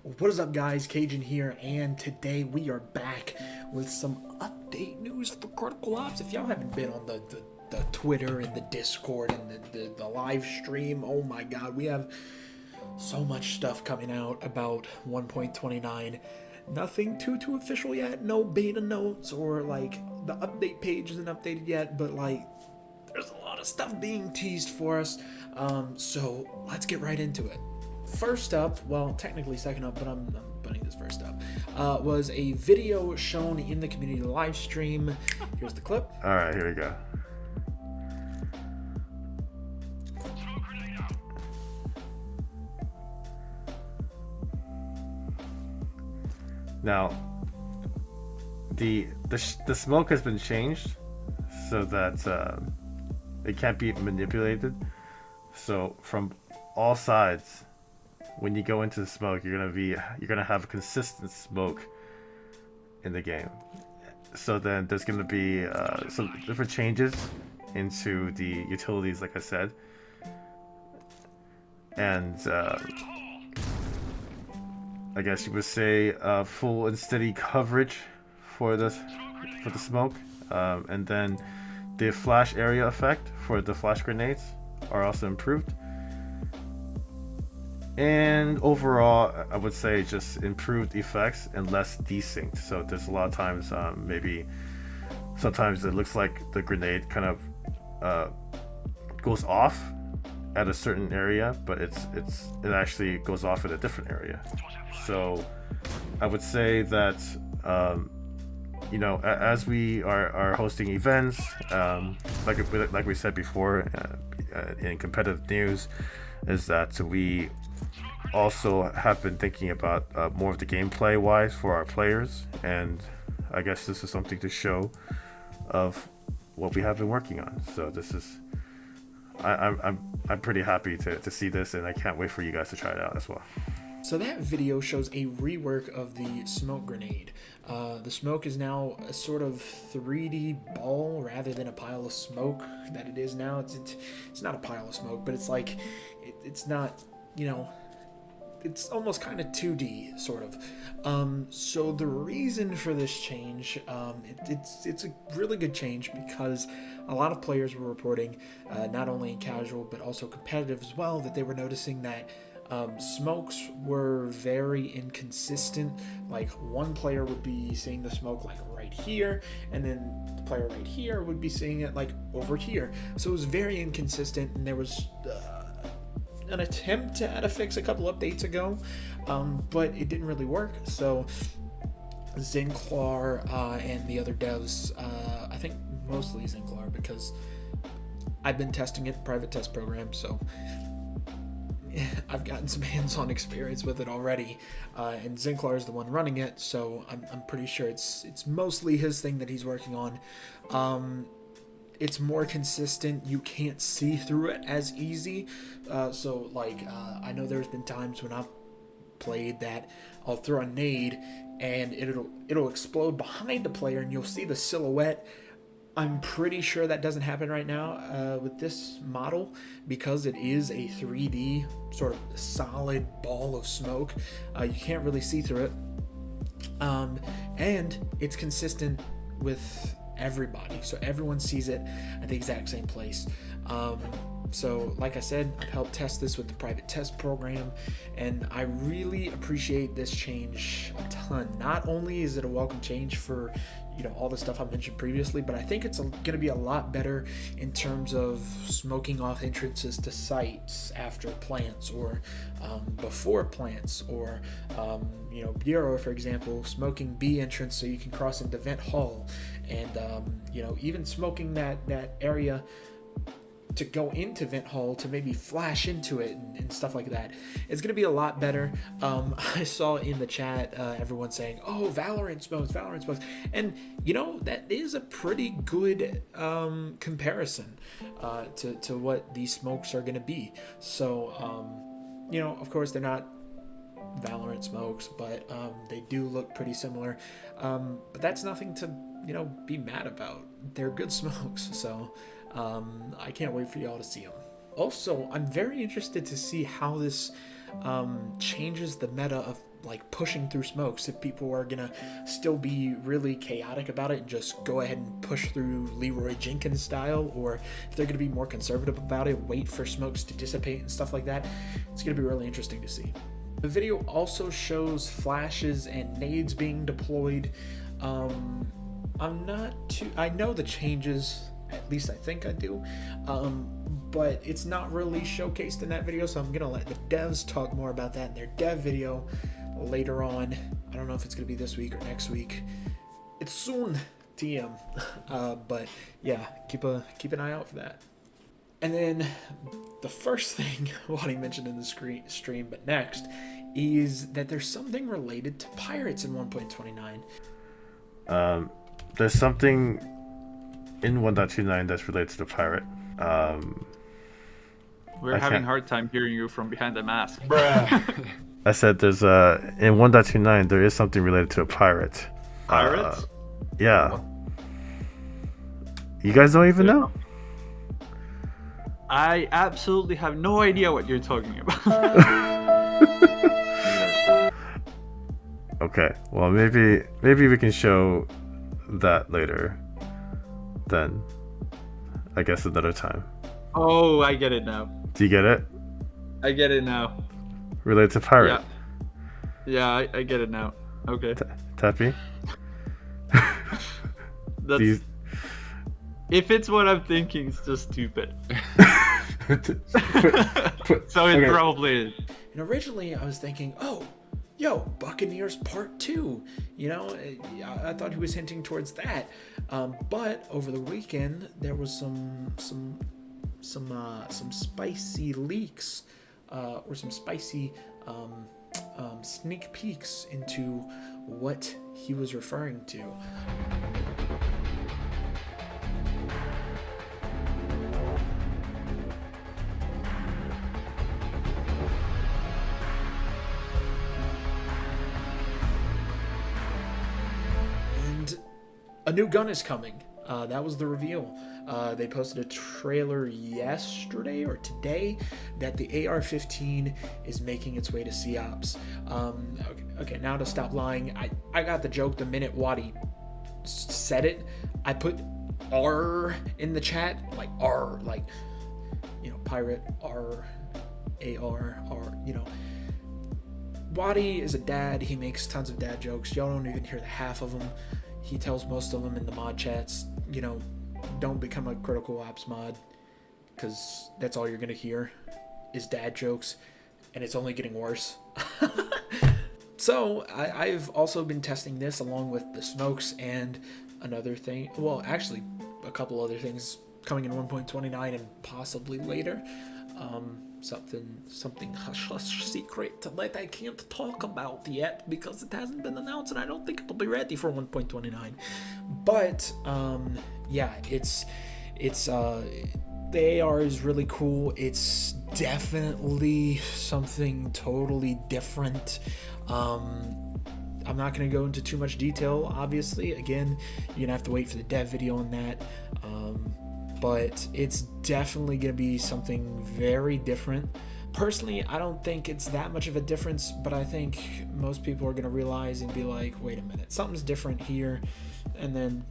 What is up, guys? Cajun here, and today we are back with some update news for Critical Ops. If y'all haven't been on the Twitter and the Discord and the live stream, oh my god, we have so much stuff coming out about 1.29. Nothing too official yet, no beta notes or like the update page isn't updated yet, but like there's a lot of stuff being teased for us. So let's get right into it. First up, well, technically second up, but I'm putting this first up, was a video shown in the community live stream. Here's the clip. All right, here we go. Now, the smoke has been changed so that it can't be manipulated. So from all sides, when you go into the smoke, you're gonna have consistent smoke in the game. So then there's gonna be some different changes into the utilities, like I said, and I guess you would say full and steady coverage for the smoke, and then the flash area effect for the flash grenades are also improved. And overall, I would say just improved effects and less desynced. So there's a lot of times, maybe sometimes it looks like the grenade kind of goes off at a certain area, but it actually goes off at a different area. So I would say that as we are hosting events, like we said before in competitive news, is that we also have been thinking about more of the gameplay wise for our players, and I guess this is something to show of what we have been working on. So this is I'm pretty happy to see this, and I can't wait for you guys to try it out as well. So that video shows a rework of the smoke grenade. The smoke is now a sort of 3D ball rather than a pile of smoke that it is now. It's not a pile of smoke, but it's like it's not, it's almost kind of 2D sort of. So the reason for this change, it's a really good change because a lot of players were reporting, not only in casual but also competitive as well, that they were noticing that smokes were very inconsistent. Like one player would be seeing the smoke like right here, and then the player right here would be seeing it like over here. So it was very inconsistent, and there was an attempt to add a fix a couple updates ago, but it didn't really work. So Zinclar and the other devs, I think mostly Zinclar, because I've been testing it, private test program, so I've gotten some hands-on experience with it already, and Zinclar is the one running it, so I'm pretty sure it's mostly his thing that he's working on. It's more consistent. You can't see through it as easy. So I know there's been times when I've played that I'll throw a nade and it'll explode behind the player and you'll see the silhouette. I'm pretty sure that doesn't happen right now with this model because it is a 3D sort of solid ball of smoke. You can't really see through it. And it's consistent with everybody, so everyone sees it at the exact same place. So like I said, I've helped test this with the private test program, and I really appreciate this change a ton. Not only is it a welcome change for all the stuff I mentioned previously, but I think it's going to be a lot better in terms of smoking off entrances to sites after plants or before plants, or Bureau, for example, smoking B entrance so you can cross into Vent Hall, and even smoking that area to go into Vent Hall to maybe flash into it and stuff like that. It's going to be a lot better. I saw in the chat everyone saying, oh, Valorant smokes, and that is a pretty good comparison to what these smokes are going to be. So of course they're not Valorant smokes, but they do look pretty similar, but that's nothing to be mad about. They're good smokes, so I can't wait for y'all to see them. Also, I'm very interested to see how this changes the meta of like pushing through smokes. If people are gonna still be really chaotic about it and just go ahead and push through Leroy Jenkins style, or if they're gonna be more conservative about it, wait for smokes to dissipate and stuff like that, it's gonna be really interesting to see. The video also shows flashes and nades being deployed. I know the changes, at least I think I do, but it's not really showcased in that video, so I'm gonna let the devs talk more about that in their dev video later on. I don't know if it's gonna be this week or next week. It's soon, TM. But yeah, keep an eye out for that. And then the first thing Waddy mentioned in the stream, but next, is that there's something related to pirates in 1.29. There's something in 1.29 that's related to the pirate. We're having a hard time hearing you from behind the mask. Bruh. I said there's in 1.29 there is something related to a pirate. Pirates? Yeah. You guys don't even know? I absolutely have no idea what you're talking about. Okay. Well, maybe we can show that later. Then, I guess another time. Oh, I get it now. Do you get it? I get it now. Related to pirate. Yeah, I get it now. Okay. Tappy? That's, if it's what I'm thinking, it's just stupid. So it probably is. And originally I was thinking, Buccaneers Part 2. You know, I thought he was hinting towards that. But over the weekend there was some spicy leaks, or some spicy sneak peeks into what he was referring to. And a new gun is coming. That was the reveal. They posted a trailer yesterday or today that the AR-15 is making its way to COPS. Okay, now to stop lying, I got the joke the minute Waddy said it. I put R in the chat, like R, like, you know, pirate, R, AR, R, you know. Waddy is a dad. He makes tons of dad jokes. Y'all don't even hear the half of them. He tells most of them in the mod chats, you know, don't become a Critical Ops mod, because that's all you're going to hear is dad jokes, and it's only getting worse. So I've also been testing this along with the smokes and another thing. Well, actually, a couple other things coming in 1.29 and possibly later. Something hush secret that I can't talk about yet because it hasn't been announced and I don't think it'll be ready for 1.29. But yeah, it's the AR is really cool. It's definitely something totally different. I'm not going to go into too much detail, obviously. Again, you're going to have to wait for the dev video on that. But it's definitely going to be something very different. Personally, I don't think it's that much of a difference, but I think most people are going to realize and be like, wait a minute, something's different here. And then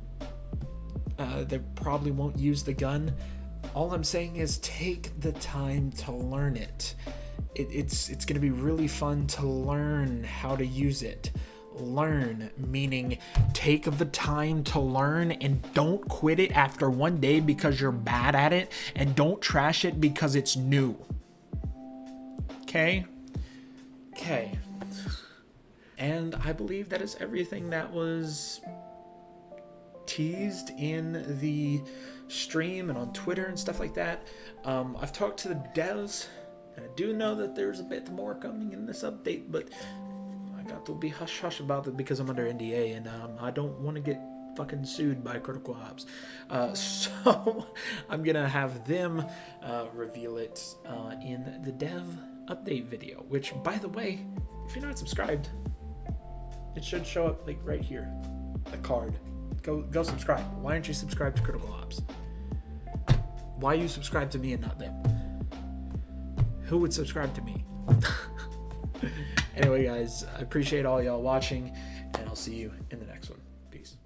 they probably won't use the gun. All I'm saying is take the time to learn it. It's going to be really fun to learn how to use it. Learn, meaning take the time to learn and don't quit it after one day because you're bad at it, and don't trash it because it's new. Okay? And I believe that is everything that was teased in the stream and on Twitter and stuff like that. I've talked to the devs, and I do know that there's a bit more coming in this update, but I got to be hush about it because I'm under NDA, and I don't want to get fucking sued by Critical Ops. So I'm gonna have them reveal it in the dev update video, which, by the way, if you're not subscribed, it should show up like right here, the card. Go subscribe. Why aren't you subscribed to Critical Ops? Why you subscribe to me and not them? Who would subscribe to me? Anyway, guys, I appreciate all y'all watching, and I'll see you in the next one. Peace.